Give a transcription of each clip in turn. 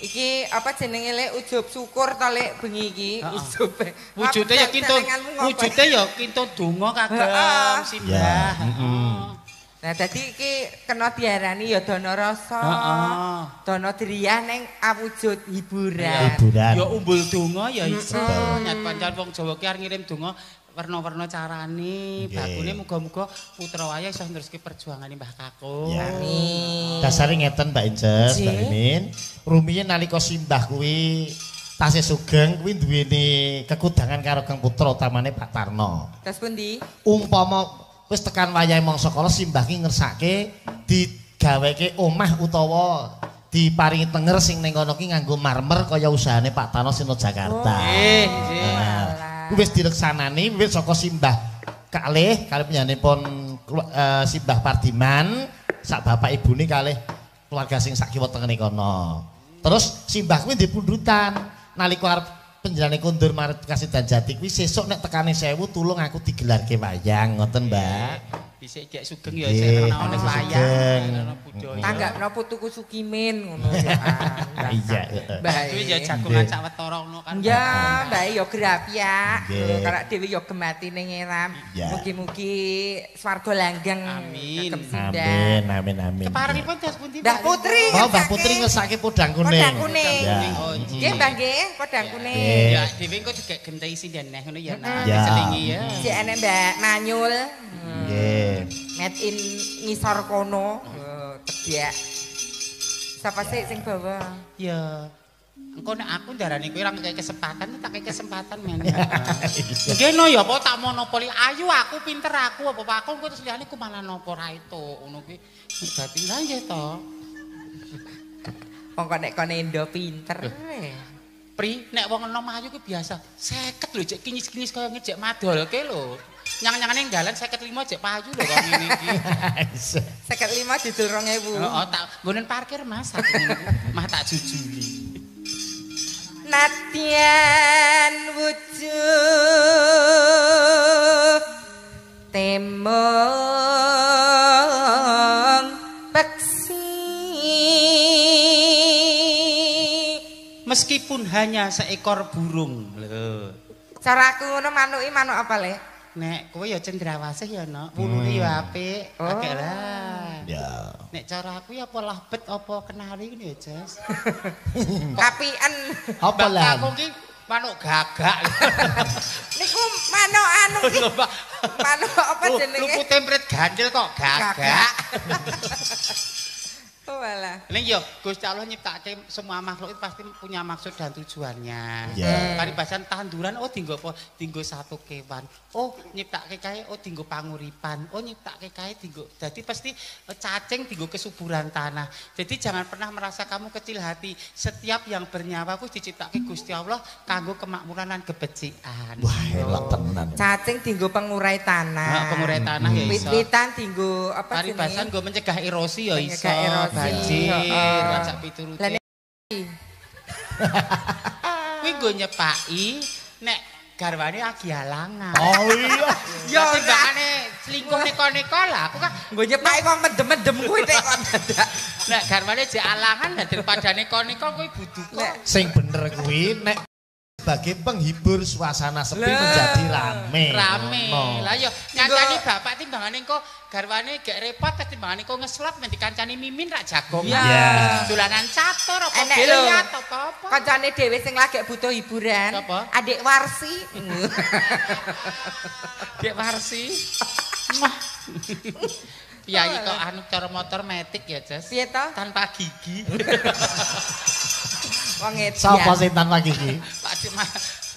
Iki apa jenenge lek ujub syukur ta lek bengi iki ujub. Wujude ya kinto wujude ya kinto donga kagem simbah. Nah dadi iki kena diarani ya dana rasa. Dana driyah ning awujud hiburan. Ya umbul donga ya iso. Nyat pancen wong Jawa ki arep ngirim donga warna-warna carane, bakune muga-muga putra wayah iso neruske perjuangane Mbah Kakung. Amin. Dasare ngeten Mbak Inces, Mbak Mimin. Rumiyin nalika simbah kuwi tasih sugeng kuwi duweni kekudangan karo Kang Putra utamane Pak Tarno. Terus pundi? Umpama wis tekan wayahe mangsa kala simbah ki ngersake digaweke omah utawa diparingi tenger sing ning kono ki nganggo marmer kaya usahane Pak Tarno Sino Jakarta. Nggih. Wis dileksanani wiwit saka simbah kalih panjenenganipun simbah Pardiman sak bapak ibune kalih keluarga sing sak kiwa tengene kono. Terus simbah kuwi dipundutan nalika arep panjenengane kondur marep kasih dan jati kuwi sesuk nek tekane 1000 tulung aku digelarke wayang ngoten Mbak. Dhisik gek sugeng ya sing ana wayang ana budaya. Tanggapno putuku Sukimin ngono ya. Iya, Mbah kuwi ya jagongan sak wetara ngono kan. Ya, Mbak ya grapyak. Karek dhewe ya gemati ning eram. Mugi-mugi swarga langgeng. Amin. Amin. Keparengipun das pundi? Mbah Putri. Oh, Mbah Putri ngesake podang kuning. Podang kuning. Nggih, Mbah nggih, podang kuning. Ya, dhewe engko juga gentei sinden neh ngono ya. Selingi ya. Sik ana Mbak Manyul. Nggih. Made in ngisor kono. Tedhak. Sapa sih sing bawa? Ya. Engko nek aku ndarani kowe ora ngekek kesempatan, tak kei kesempatan men. Nggih no ya apa tak monopoli. Ayu aku pinter aku apa aku engko terus liyane ku malah nopo ra itu. Ngono kuwi dadi lha nggih to. Wong kok nek kene ndo pinter. Pri nek wong enom ayu ku biasa 50 lho cek kinyis-kinyis kaya ngejek madolke lho. Nyang-nyangane dalan 55 jek payu lho kok ngene iki. 55 didol 2000. Heeh, tak nggonen parkir Mas aku ngene iki. Mah tak jujuli. Nadyan wujud temong peksi. Meskipun hanya seekor burung lho. Caraku ngono manuki manuk apa le? Nek kowe ya cendrawasih ya nok, wulune ya apik. Agek lah. Ya. Nek cara aku ya apa lahbet apa kenari ngene ya, Jas. Kapian. Apa lah? Aku ki manuk gagak. Niku manuk anu ki. Manuk apa jenenge? Lupu tempret ganjil kok gagak. Oh alah. Ning yo Gusti Allah nyiptake semua makhluk itu pasti punya maksud dan tujuannya. Paribasan tanduran oh dienggo apa? Dienggo satu kewan. Oh nyiptake kae oh dienggo panguripan. Oh nyiptake kae dienggo. Jadi pasti cacing dienggo kesuburan tanah. Jadi jangan pernah merasa kamu kecil hati. Setiap yang bernyawa ku diciptake Gusti Allah kanggo kemakmuran lan kebecikan. Wah, elok tenan. Cacing dienggo pengurai tanah. Pengurai tanah ya iso. Wit-witan dienggo apa jenenge? Paribasan nggo mencegah erosi ya iso. Banjir, racak piturute. Kuwi nggo nyepaki nek garwane lagi halangan. Oh iya. Ya timbangane selingkuh neko-neko lah. Aku kan nggo nyepaki kok mendem-mendem kuwi tek kok dadak. Nek garwane jek halangan daripada neko-neko kuwi buduka. Sing bener kuwi nek sebagai penghibur suasana sepi menjadi rame. Lah yo kancane bapak timbangane engko garwane gek repot timbangane engko ngeslot men dikancani mimin rak jagongan. Iya. Dolanan catur apa Enek biliar apa-apa. Kancane dhewe sing lagi butuh hiburan. Apa? Adik Warsi. Dek Warsi. Wah. Piyayi kok anu cara motor metik ya, Jas. Piye to? Tanpa gigi. Wong edan. Sapa sing tanpa gigi? Pak Dik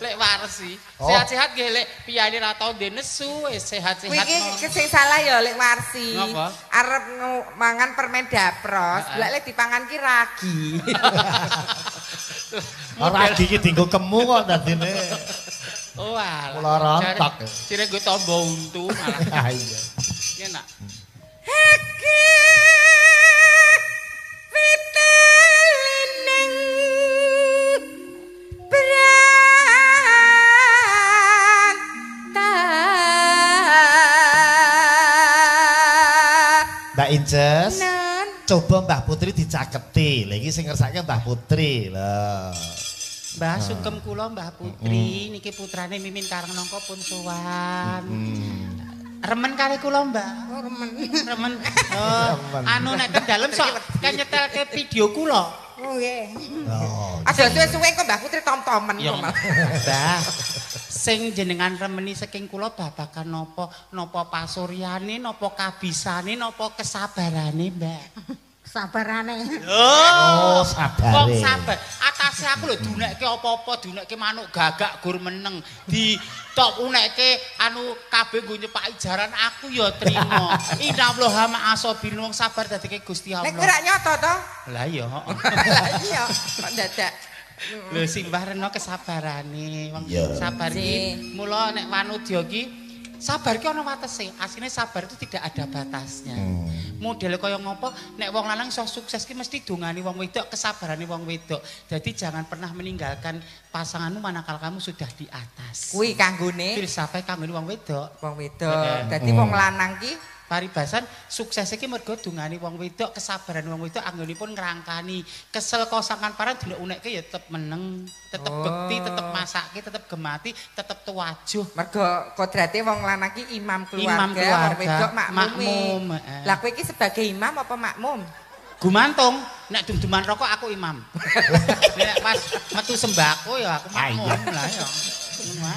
lek Warsi. Sehat-sehat nggih lek piyayi ra tau ndek nesu, sehat-sehat. Iki sing salah ya lek Warsi. Napa? Arep mangan permen dapros, lek dipangan ki ragi. Ragi iki dienggo kemu kok dadine. Oh alah. Mula rontok. Sire gue tombo untu malah. Iya. Enak. Heki fitalining berantah Mbak Inces. non coba Mbah Putri dicaketi. Lha iki sing ngersake Mbah Putri. Lho. Mbah sungkem kula Mbah Putri niki putrane Mimin Karengnangka pun sowan. Remen kali kula Mbah. Oh, remen. Remen. Oh, anu nek teng dalem sok nyetelke video kula. Oh nggih. Oh. Aja suwe-suwe kok Mbah Putri tom-tomen kok malah. Mbah. Sing jenengan remeni saking kula babakan napa pasuryane, napa kabisane, napa kesabarane, Mbah. Sabarane. Oh, sabare. Wong sabar. Atase aku lho dunekke apa-apa, dunekke manuk gagak gur meneng. Di tok unekke anu kabeh nggo nyepaki jaran aku ya trima. Innallaha ma'asabirin wong sabar dadeke Gusti Allah. Nek ora nyoto to? Lah iya. Lah iya, kok dadak. Lho simbah rena kesabarane. Wong Iya. sabar iki mula nek wanudya ki sabar ki ana watese. Asline sabar itu tidak ada batasnya. Model kaya ngopo nek wong lanang iso sukses ki mesti dongani wong wedok, kesabarane wong wedok. Jadi jangan pernah meninggalkan pasanganmu manakala kamu sudah di atas. Kuwi kanggone Filsafat kanggone wong wedok. wong wedok. Dadi wong lanang ki Paribasan sukses iki mergo dongani wong wedok, kesabaran wong wedok anggonipun ngrangkani. Kesel kosangan paran dilek unekke ya tetep meneng, tetep bekti, tetep masake, tetep gemati, tetep tuwajuh. mergo kodrate wong lanang ki imam Imam keluarga, keluarga, wong wedok makmum. makmum. Lah kowe iki sebagai imam apa makmum? Gumantung, nek dum-duman rokok aku imam. Nek pas metu sembako ya aku makmum lah ya.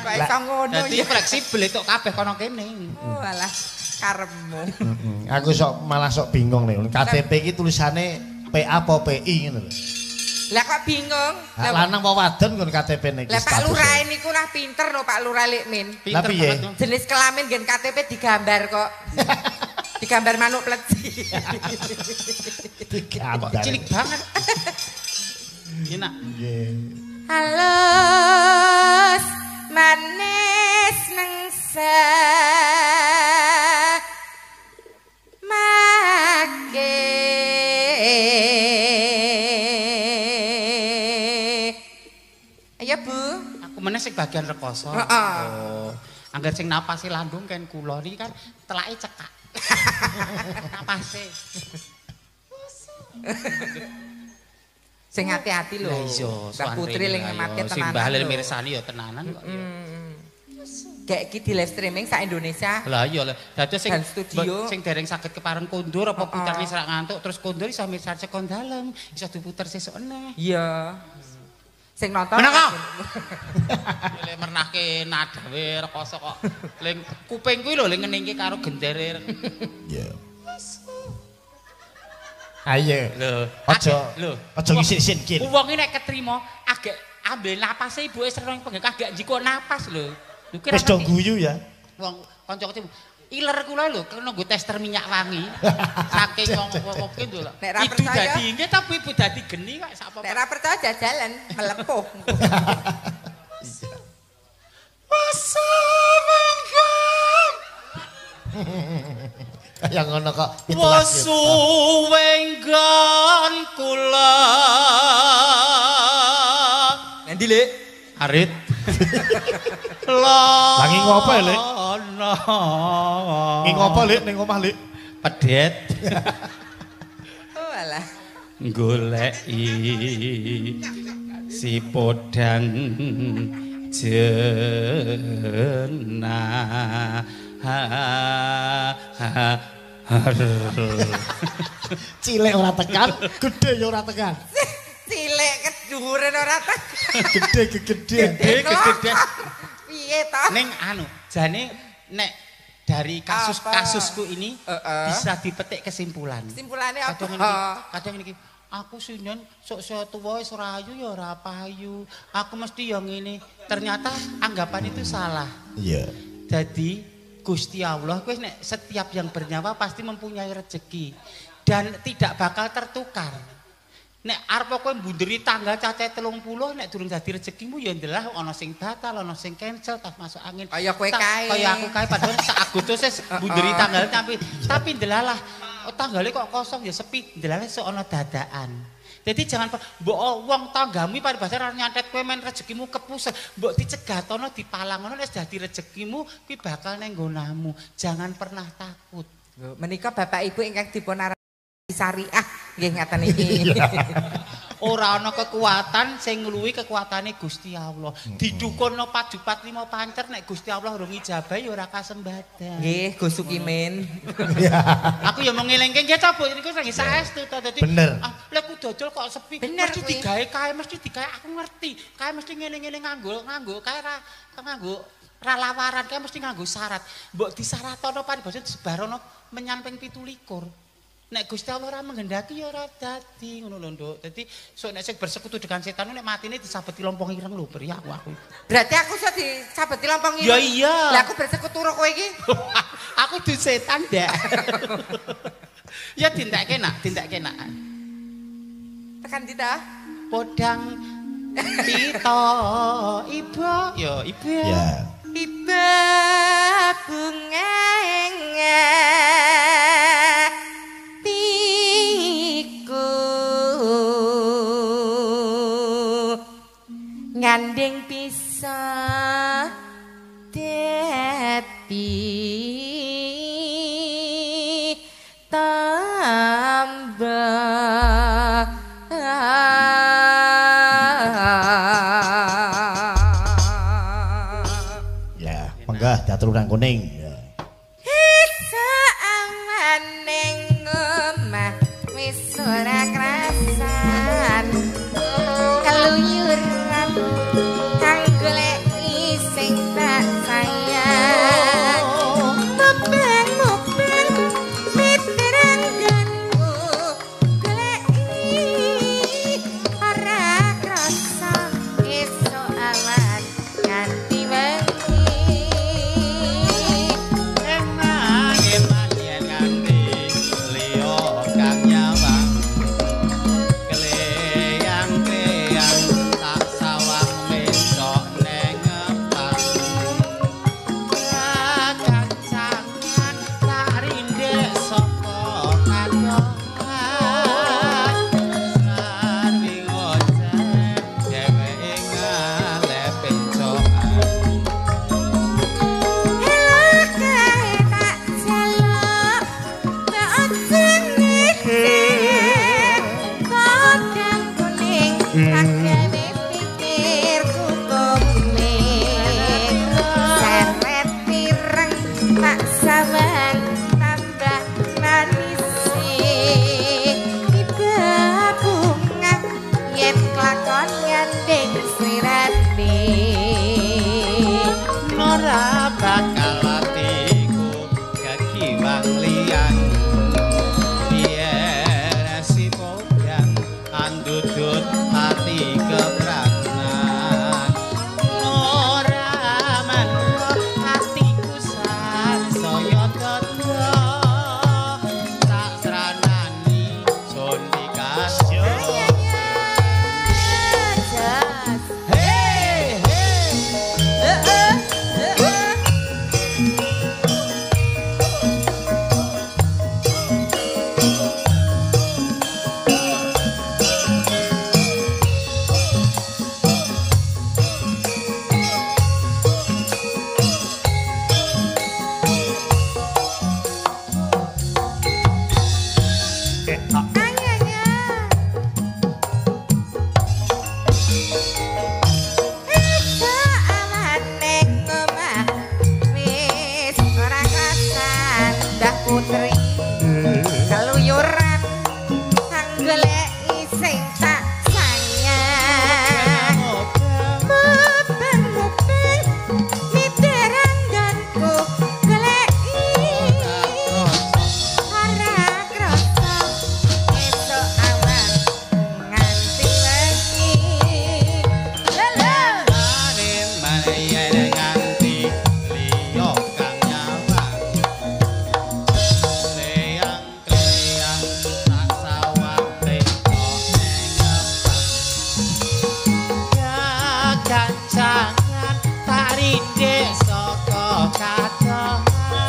Kok iso ngono Dadi ya. fleksibel itu kabeh kono kene. Oh alah karepmu. Aku malah sok bingung nih. KTP iki tulisane PA apa PI ngono lho. Lah kok bingung? Lanang apa wadon ngono KTP niki. Lah Pak Lurah niku lah pinter lho Pak Lurah Likmin. Pinter Tapi ya. banget. No. Jenis kelamin gen KTP digambar kok. Digambar manuk pleci. Kok cilik banget. Enak. Halus manis nengsa make ayo Bu. Aku meneh sing bagian rekoso. Heeh. Oh. Angger sing napase landung kan kula niki kan telake cekak. Napase. Sing hati-hati lho. Lah iya, Mbak Putri ling ngematke Sing tenanan. Mbah Lil lho. mirsani ya tenanan kok ya. Kayak iki di live streaming sak Indonesia. Lah iya lho. Dados sing Dan studio. sing dereng saged kepareng kondur apa puterne serak ngantuk terus kondur iso mirsani sekon dalem, iso diputer sesuk eneh. Iya. Sing nonton. Menapa? Le mernahke nadawe rekoso kok. Ling kuping kuwi lho ling ngeningke karo gendere. Ya. Ayo. Lho, Aja ngisik-isik iki. Wong iki nek ketrima agek ambil napase ibuke sering pengen agek njiko napas lho. Lho Wis do guyu ya. Wong kanca-kanca iler kula lho kena nggo tester minyak wangi. Saking wong ki lho. Nek ra Ibu percaya- dadi nggih tapi ibu dadi geni kok sak apa. Nek ora percaya jajalan melepuh. Kayak ngono kok itulah. Wasuwenggan kula. Nanti Lek. Arit. Lagi ngopo ya, Lek? Iki ngopo Lek ning omah Lek? Pedet. Oh alah. Goleki si podang jenah. Cilik ora tekan, gede ya ora tekan. Cilek keduren ora tak. Gede gegede. Gede. Piye to? Ning anu, jane nek dari kasus-kasusku ini bisa dipetik kesimpulan. Simpulannya apa? Kadang ini aku sinen sok tuwa wis rayu ya ora payu. Aku mesti yang ini. Ternyata anggapan itu salah. Iya. Jadi Gusti Allah kuwi nek setiap yang bernyawa pasti mempunyai rezeki dan tidak bakal tertukar. Nek arep kowe mbunderi tanggal cacahe 30 nek durung dadi rezekimu ya ndelah ana sing batal, ana sing cancel, tas masuk angin. Kaya kowe kae. Kaya aku kae padahal sak Agustus wis mbunderi tanggal tapi ndelalah tanggale kok kosong ya sepi, ndelalah sok ana dadakan. Jadi jangan mbok wong tanggamu paribasa ora nyantet kowe men rezekimu kepusat, mbok dicegatono dipalangono wis dadi rezekimu kuwi bakal nang nggonamu. Jangan pernah takut. Menika Bapak Ibu ingkang dipun arani syariah Nggih ngaten iki. Ora ana kekuatan sing ngluwi kekuatane Gusti Allah. Didukunno pajupat 5 pancer nek Gusti Allah urung ijabah ya ora kasembadan. Nggih, Gus Sukimin. Aku ya mau ngelingke nggih ta Bu niku nggih saestu to dadi. Bener. Lek ku dodol kok sepi. Mesti digawe kae, mesti digawe aku ngerti. Kae mesti ngeling-eling nganggo kae nganggo lawaran kae mesti nganggo syarat. Mbok disaratono paribasa disebarono menyan ping 17. Nek Gusti Allah ora menghendaki ya ora dadi ngono lho Nduk. Dadi sok nek sing bersekutu dengan setan nek matine disabeti lompong ireng lho beri aku. Berarti aku iso disabeti lompong ireng. Ya iya. Lah aku bersekutu karo kowe iki. Aku di setan ndak. Ya tindakke nak. Tekan ndi ta? Podang pito iba ya iba. Ya. Iba bungenge tiku ngandeng pisah dadi tambah Ya, monggo diatur urang kuning. Ya. Isa amaning omah wis ora krasan keluyuran kang goleki sing tak sayang mubeng-mubeng mitrangganku goleki ora krasa esuk awan nganti wengi Emang yen nganti liya kang nyawang kleyang-kleyang tak sawang mesok neng ngepang kancangan tak rindek sapa kadohan sarwi ngoceh dheweke ngalep pencokan Kelakon ngandeng slirané Nora bakal atiku kekiwang liyan Biar si podang andudut hati kepranan Nora manwa hatiku sansaya dodo Tak seranani son dikasyo Hey, hey. Putri keluyuran sang goleki sing tak sayang mubeng-mubeng mitrangganku goleki ora krasa esuk awan nganti wengi lelo nganti liya kang nyawang kleyang-kleyang tak sawang pentok neng ngepang kancangan tak rindek saka kadohan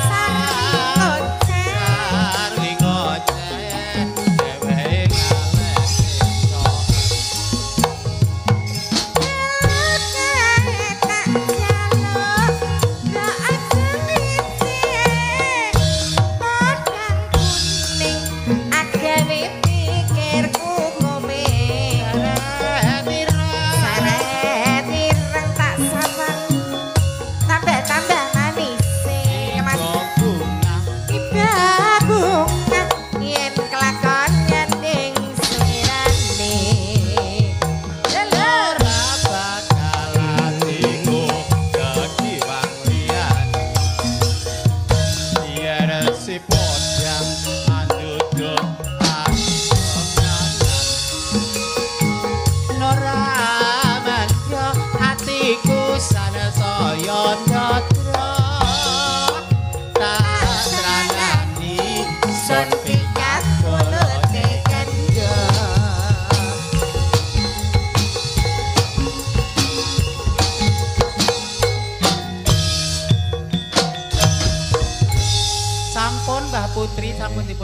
sarwi ngoceh dheweke ngalep esok agawe pikir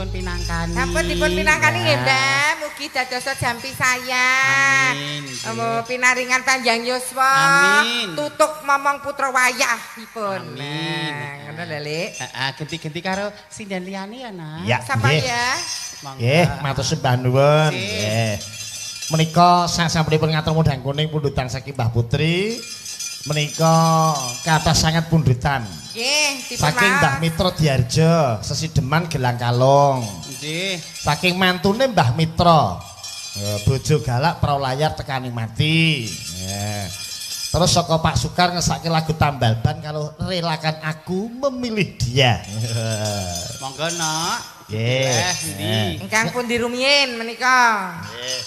dipun pinangkani. Sampun dipun pinangkani nggih, Mbak. Mugi dados jampi saya. Amin. Pinaringan panjang yuswa. Amin. Tutuk momong putra wayahipun. Amin. Ngono lho, Lik. Heeh, ganti-ganti karo sinden liyane ya, Nak. Ya, Sapa nggih. ya? Nggih, matur sembah nuwun. Nggih. Menika sasampunipun ngatur mundhang kuning pundutan saking Mbah Putri. Menika kata sangat pundutan. Nggih, dipun Saking Mbah Mitra Diarjo, Sesideman Gelang Kalong. Nggih. Saking mantune Mbah Mitra. Bojo galak prau layar tekaning mati. Terus saka Pak Sukar ngesake lagu tambal ban kalau relakan aku memilih dia. Monggo, Nak. Nggih. Ingkang pundi rumiyin menika? Nggih.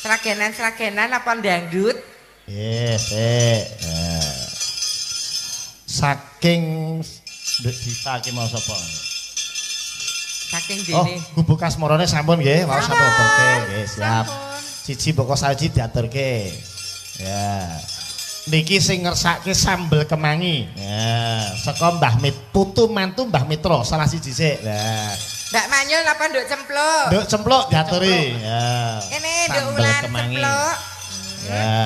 Seragenan-seragenan apa dangdut? Nggih, saking Nduk Dita ki mau sapa? Saking Oh, dene. gubuk kasmorone sampun nggih, wau sampun aturke. Nggih, siap. Sampun. Siji boko saji diaturke. Ya. Niki sing ngersake sambel kemangi. Ya, saka Mbah Putu mantu Mbah Mitra salah siji sik. Nah. Mbak Manyul apa nduk cempluk? Nduk cempluk diaturi. Ya. Kene nduk Sambel ulan kemangi. cempluk. Ya.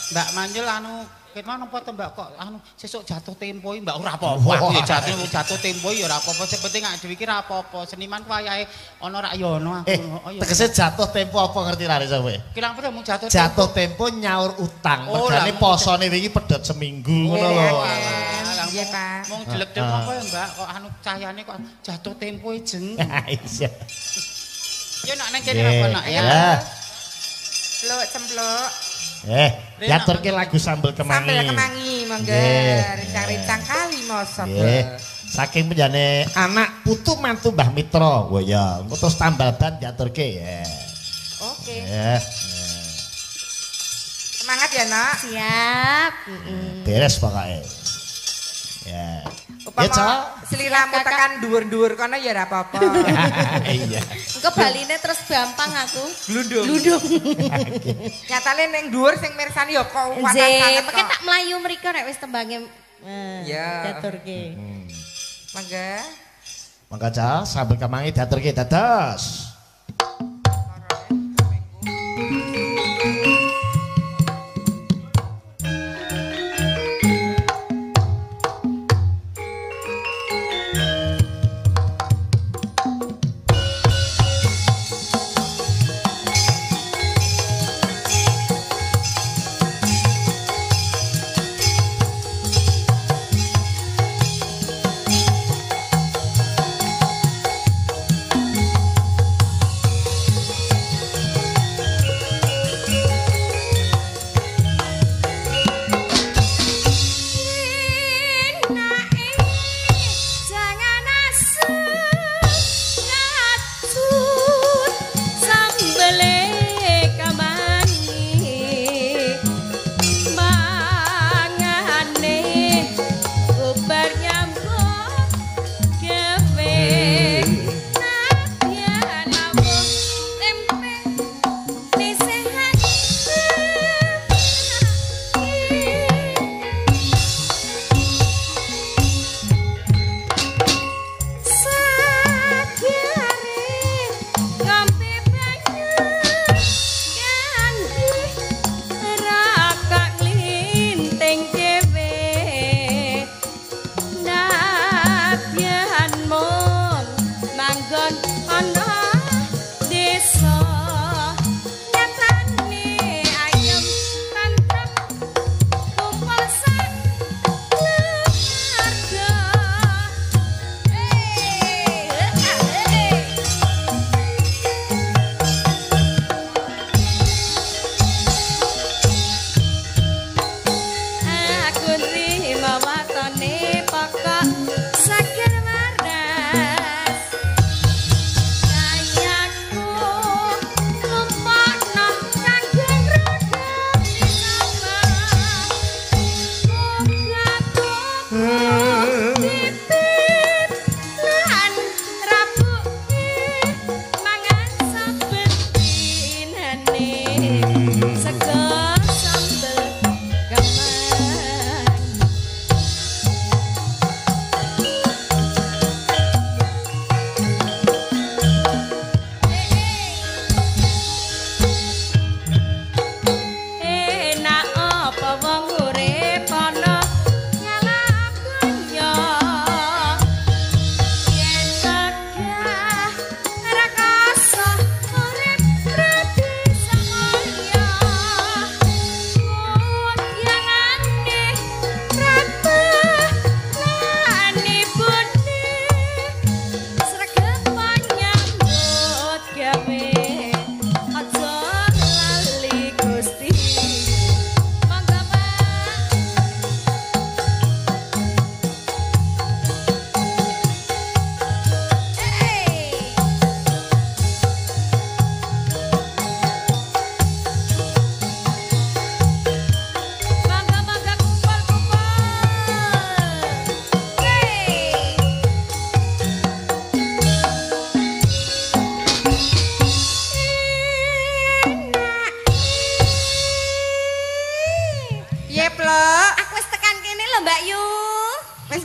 Mbak Manjul anu kena napa to Mbak kok anu sesuk jatuh tempo Mbak ora apa-apa aku ya jatuh tempo ya ora apa-apa sing penting awake dhewe iki ora apa-apa seniman ku wayahe ana rak ya ana aku Tegese jatuh tempo apa ngerti ra kowe? kirang pira mung jatuh Jatuh tempo nyaur utang. Mergane posone wingi pedhot seminggu ngono lho. Nggih, Pak. Mung jelek-jelek apa ya Mbak kok anu cahayane kok jatuh tempo jeng. Iya. Ya nak nang kene apa nak ya. Cempluk cempluk. Diaturke lagu sambel kemangi. Sambel kemangi monggo. Nggih. Rincang-rincang kali mosok. Nggih. Saking penjane anak putu mantu Mbah Mitra. Wah ya, engko terus tambal ban diaturke ya. Oke. Nggih. Semangat ya, Nak. Siap. Beres pokoke. Ya. Upama seliramu tekan dhuwur-dhuwur kono ya ora apa-apa. Iya. Engko baline terus gampang aku. Glundung. Nyatane ning dhuwur sing mirsani ya kuwatan sanget. Pakai tak melayu mriko nek wis tembange Ya. diaturke. Mangga. Mangga Ca, sambel kemangi diaturke dados.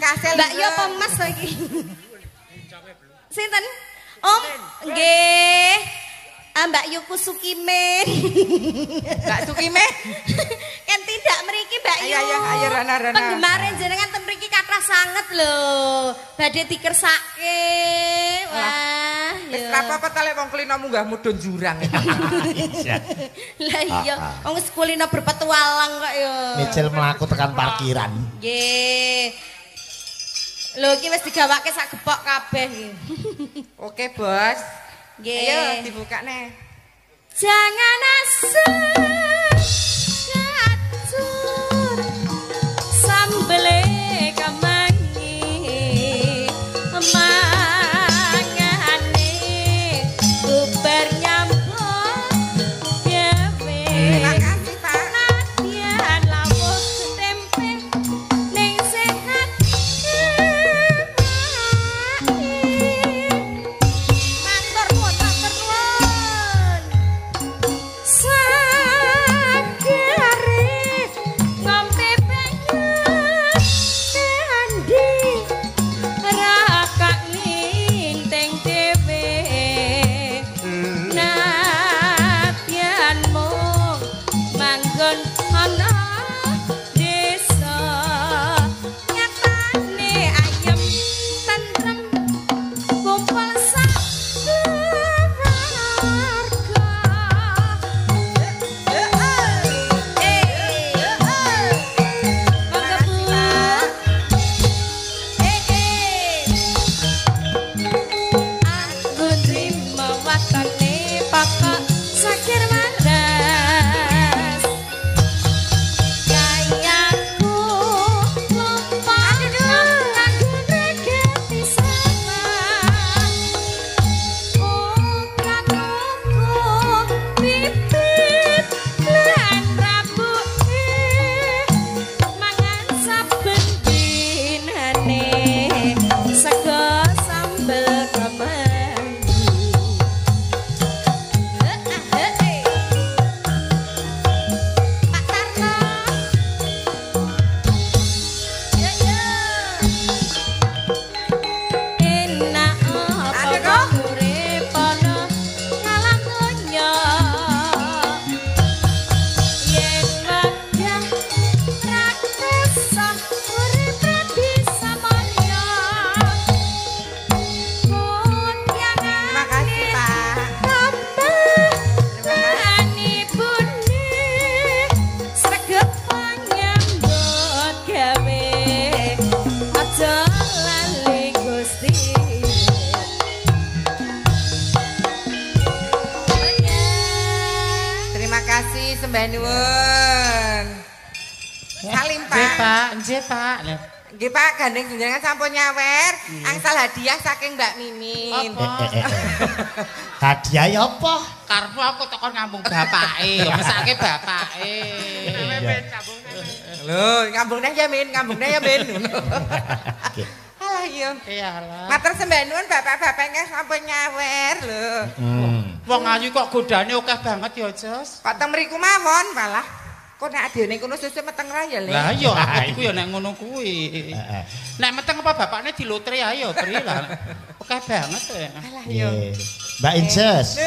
kasil. Mbak yo apa Mas lagi? Sinten? Om, nggih. Mbak Yuku Sukimin. Mbak Sukimin. Kan tidak mriki Mbak Yu. Ayo Rana. Penggemaran jenengan ten mriki kathah sanget lho. Badhe dikersake. Wah, wis ra apa-apa ta lek wong kulino munggah mudhun jurang. Lah iya, wong wis kulino berpetualang kok ya. Micil mlaku tekan parkiran. Nggih. Lho iki wis digawake sak gepok kabeh iki. Oke, Bos. Nggih. Ayo dibuka nih. Jangan asal catur sambele kamangi mangane bubar nyambut gawe. Makasih, Pak. Nadyan lawuh tempe ning sehat matur nuwun. Sagare ngombe banyu kandhi rakak nginting dhewe nadyanmu manggon ana desa nyatane ayem tentrem kumpul sakir waras gayaku lupa kanggo negeti sama putraku pipit lan rambuke mangan saben dinane sego sambel kemangi. Pak Tarno. Ya ya. Enak apa urip ana ngalam donya. Yen wajah rakesa urip bisa mulya. Makasih, Pak. Ani bune sregep nyambut gawe aja lali Gusti. Terima kasih sembah nuwun. Salim, Nggih, Pak. Pak. Nggih, Pak. Lah, Nggih, Pak, gandeng jenengan sampun nyawer angsal hadiah saking Mbak Mimin. apa? Hadiah ya apa? Karep aku tekan ngambung bapake, mesake bapake. Lho, ngambungne ya Min, ngambungne ya Min. Alah iya. Iyalah. Matur sembah nuwun bapak-bapaknya sampun nyawer lho. Wong ayu kok godane akeh banget ya, Jos. Kok teng mriku mawon malah. Kok nek adene kono sesuk meteng ra ya, Le? Lah iya aku iku ya nek ngono kuwi. Nek meteng apa bapakne dilotre ayo, Pri lah. Akeh banget ya. Alah iya. Nggih. Mbak Inces.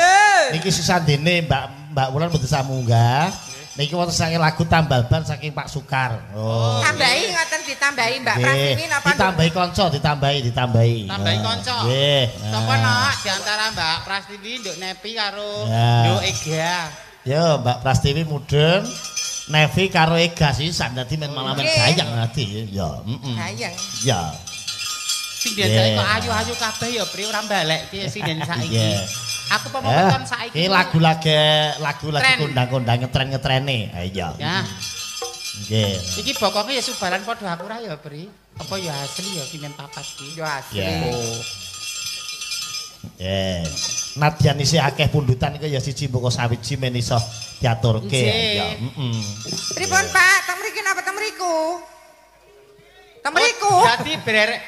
Niki susandene Mbak Wulan mboten samunggah. Niki wonten saking lagu tambal ban saking Pak Sukar. Oh. Tambahi ngoten ditambahi Mbak Nggih. Pratiwi napa? Ditambahi kanca, ditambahi. Tambahi kanca. Nggih. Sapa nak di antara Mbak Prastiwi nduk Nepi karo Ya. nduk Ega. Yo Mbak Prastiwi mudeng. Nevi karo Ega sisan dadi men malah men gayang dadi. Ya, Gayang. Ya. Sinden saiki kok ayu-ayu kabeh ya Pri ora balik ki sinden saiki. Iya. Aku pemeton saiki. Iki lagu kondang-kondang ngetren-ngetrene. Ha iya. Ya. Nggih. Iki bokonge ya subaran padha aku ra ya Pri. Apa ya asli ya kimen papat ki. Yo asli. Nadyan isih akeh pundutan iku ya siji mboko sawiji men iso diaturke ya. Pripun Pak? Teng mriki napa teng mriku? Teng mriku. Berarti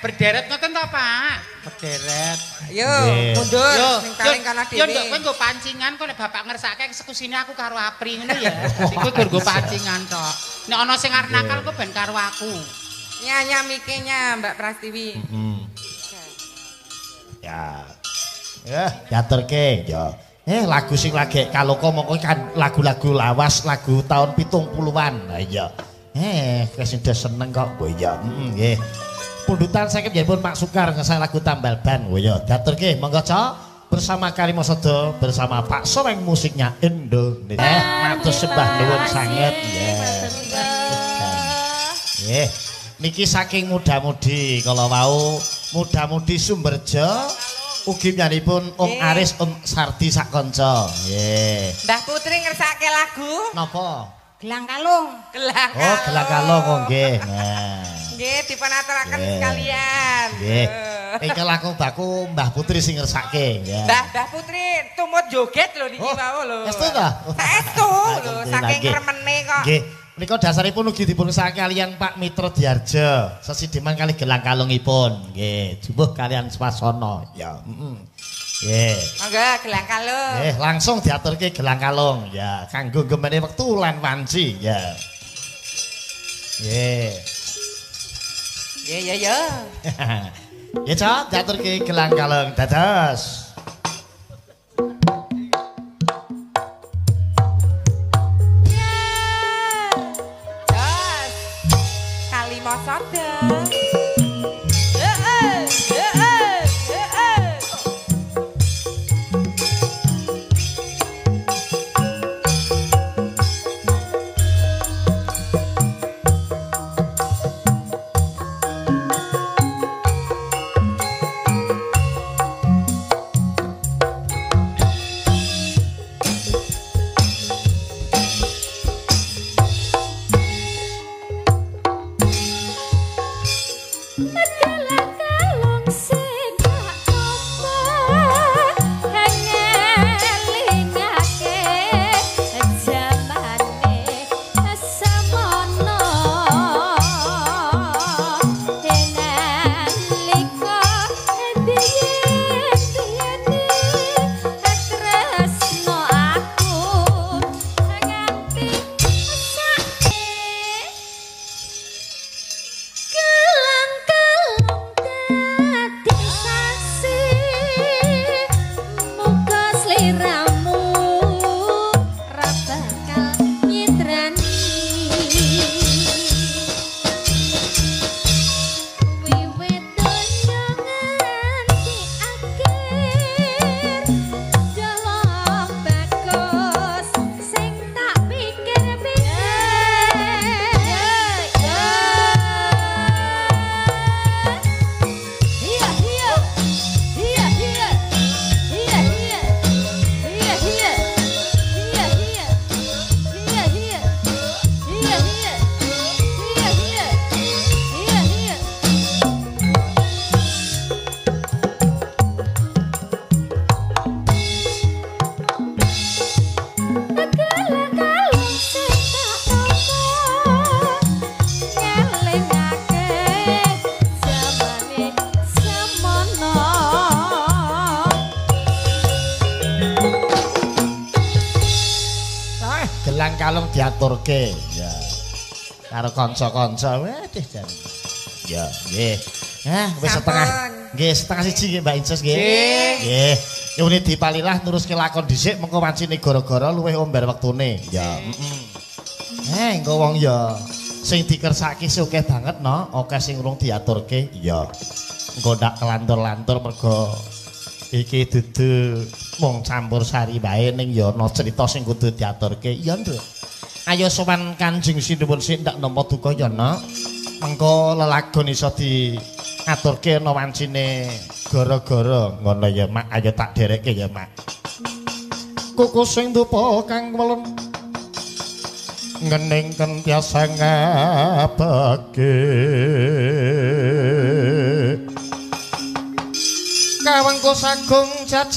berderet ngoten to Pak? Berderet. Yo, mundur sing paling kana dhewe. Yo nduk kowe nggo pancingan kok nek bapak ngersake eksekusinya aku karo Apri ngono ya. Iku nggo pancingan tok. Nek ana sing arep nakal kok ben karo aku. Nyanyamikenya Mbak Prastiwi. Ya. Diaturke ya. Lagu sing lagi kaloko mongko kan lagu-lagu lawas, lagu tahun 70-an. Lah iya. Wis seneng kok. Oh iya. Nggih. Pundutan saged nggih Mak Sukar ngesang lagu Tambal Ban. Oh iya, diaturke monggo Cok. Bersama Karimo Sodo, bersama Pak Soreng musiknya Indonesia. Matur sembah nuwun sanget. Nggih. Niki saking muda-mudi kala wau muda-mudi Sumberjo ugi nyanipun Om Aris Om Sardi sak kanca. Nggih. Mbah Putri ngersake lagu Napa? Gelang kalung. Gelang Kalung. Oh, Gelang Kalung nggih. Nah. Nggih dipunaturaken sekalian. Nggih. Iki lagu baku Mbah Putri sing ngersake ya. Mbah Putri tumut joget lho niki wau lho. Estu ta? Estu lho saking remene kok. Nggih. Menika dasaripun ugi dipun sake kalian Pak Mitra Diarjo. Sesideman kalih Gelang Kalungipun. Nggih, jumbuh kalian swasana. Ya, Nggih. Monggo Gelang Kalung. Nggih, langsung diaturke Gelang Kalung. Ya, kanggo gemene wektu lan wanci. Ya. Nggih. Ya. Ya, Cok, diaturke Gelang Kalung. Dados. Sodo. Kalung diaturke ya karo kanca-kanca wedeh jan ya nggih wis setengah nggih setengah siji nggih Mbak Inces nggih nggih nyuwun dipalilah nuruske lakon dhisik mengko wancine gara-gara luwih omber wektune ya engko wong ya sing dikersake akeh banget no akeh sing urung diaturke ya engko ndak kelantur-lantur mergo iki dudu mung campur sari wae ning ya ana crita sing kudu diaturke ya Nduk. Ayo sowan Kanjeng Sinuwun sik ndak nampa duka ya Nak. Mengko lelagon iso diaturke ana wancine gara-gara ngono ya Mak. Ayo tak derekke ya Mak. Kuku sing dupa kang welem ngening kentiasa ngabake kawengku sagung jajahan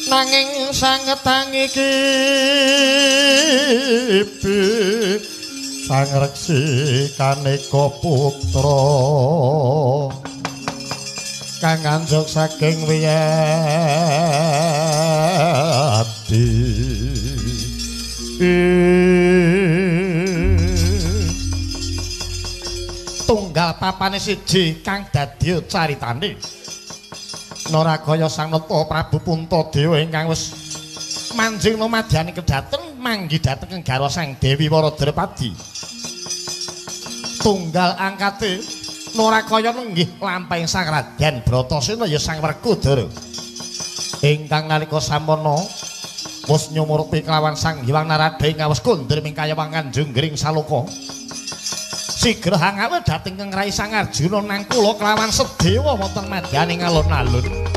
nanging sangetang iki sang reksi kaneka putra kang anjuk saking wiyen Adi tunggal papane siji kang dadi caritane Naragaya Sang Nata Prabu Puntadewa ingkang wis manjing nomadyani kedaten manggi dhateng Garwa Sang Dewi Waradrapadi tunggal angkate Naragaya nenggih lampahing Sang Raden Bratasena ya Sang Werkudara ingkang nalika sampurna wis nyumurupi kelawan Sang Hyang Narada ingkang wis kondur mingkaya Kanjeng Gring Saloka sigra hangawe dhateng Kang Rai Sang Arjuna nang kula kelawan Sedewa wonten madyaning alun-alun